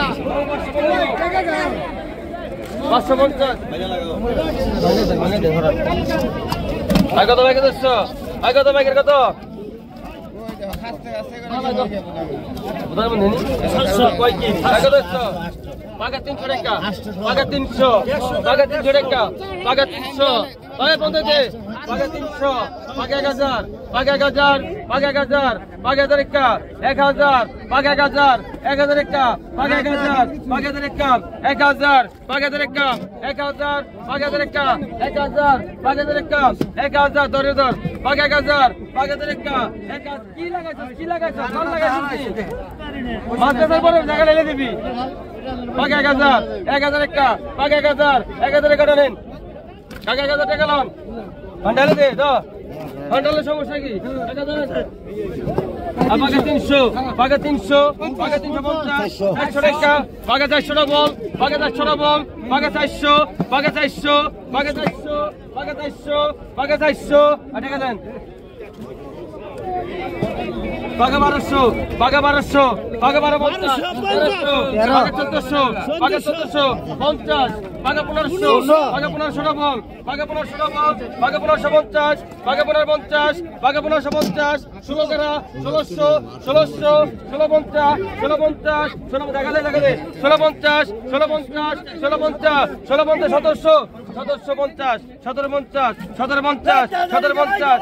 550 I কত ভাই কত আই কত ভাই কত পাগা 300 টাকা পাগা 300 পাগা 300 টাকা পাগা 300 পাগা 50 পাগা 300 পাগা 1000 পাগা 1000 পাগা 1000 পাগা 1000 টাকা 1000 পাগা 1000 1000 টাকা পাগা 1000 পাগা 1000 টাকা 1000 পাগা 1000 টাকা 1000 পাগা 1000 টাকা 1000 পাগা 1000 টাকা 1000 ধরে ধর পাগা 1000 পাগা 1000 টাকা 1000 কি লাগাইছিস কোন লাগাইছিস মাদ্রাসার পরে জায়গা লেলে দিবি পাগা 1000 1000 টাকা পাগা 1000 1000 টাকা নেন কাকা 1000 টাকা লন ভান্ডারে দে দাও ভান্ডারে সমস্যা কি পাগা 300 পাগা 300 পাগা 350 100 টাকা পাগা 400 টাকা বল পাগা 400 বল পাগা 400 পাগা 400 পাগা 400 পাগা 400 পাগা 400 টাকা দেন পাগা 1200 পাগা 1200 পাগা 1250 1300 পাগা 1400 50 পাগা 1500 পাগা 1500 বল পাগা 1500 বল পাগা 1550 পাগা 1550 পাগা 1550 16 করা 1600 1600 1650 1650 16 দেখা দে 1650 1650 1650 1650 1750 1750 1750 1750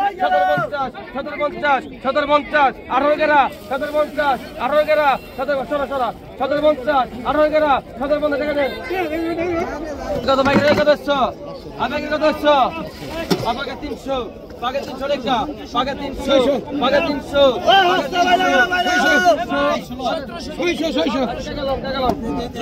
1750 1750 18 গেরা 1750 18 গেরা 1750 1750 18 গেরা 1750 টাকা দেন কত ভাই কত 100 আমাকে কত 100 আমাকে 300 পাগা 300 টাকা পাগা 300 পাগা 300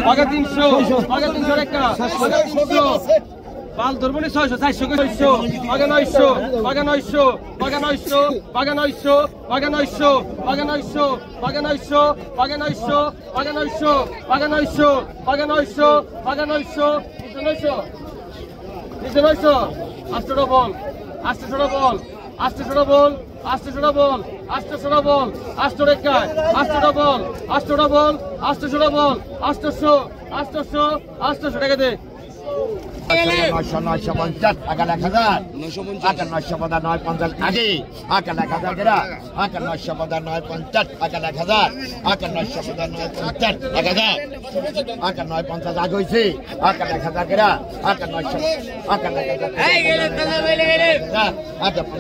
পাগা 300 পাগা 300 টাকা পাগা 300 পাল ধরবনি 600 400 পাগা 900 পাগা 900 পাগা 900 পাগা 900 পাগা 900 পাগা 900 পাগা 900 পাগা 900 পাগা 900 পাগা 900 পাগা 900 পাগা 900 900 900 800 বল 800 বল 800 বল 800 বল 800 বল 800 টাকা 800 বল 800 বল 800 বল 800 800 800 টাকা দে 950 টাকা 1000 950 আগে 1000 গেরা 950 টাকা 1000 950 1000 950 আগে হইছে 1000 গেরা 950 এই গেলে তাহলে বলে গেলে 50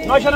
900